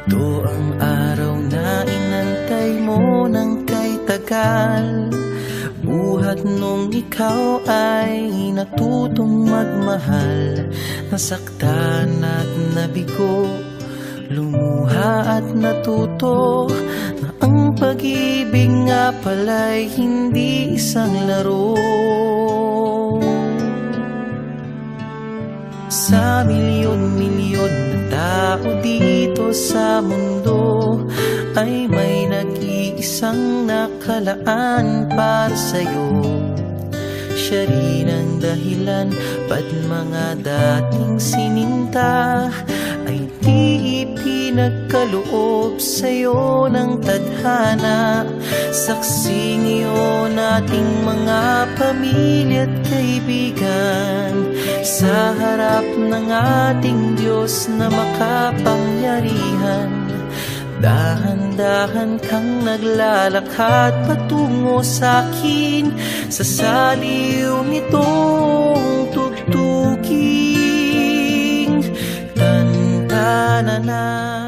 Ito ang araw na inantay mo ng kay tagal. Buhat nung ikaw ay natutong magmahal. Nasaktan at nabigo, lumuha at natuto na ang pag-ibig nga pala'y hindi isang laro. Sa milyon-milyon na tao dito sa mundo ay may nag-iisang nakalaan para sa'yo. Siya rin ang dahilan ba't mga dating sininta ay di ipinagkaloob sa'yo ng tadhana. Saksing iyon ating mga pamilya at kaibigan sa harap ng ating Diyos na makapangyarihan. Dahan-dahan kang naglalakad patungo sa'kin sa saliw nitong tugtuging. Tantanana.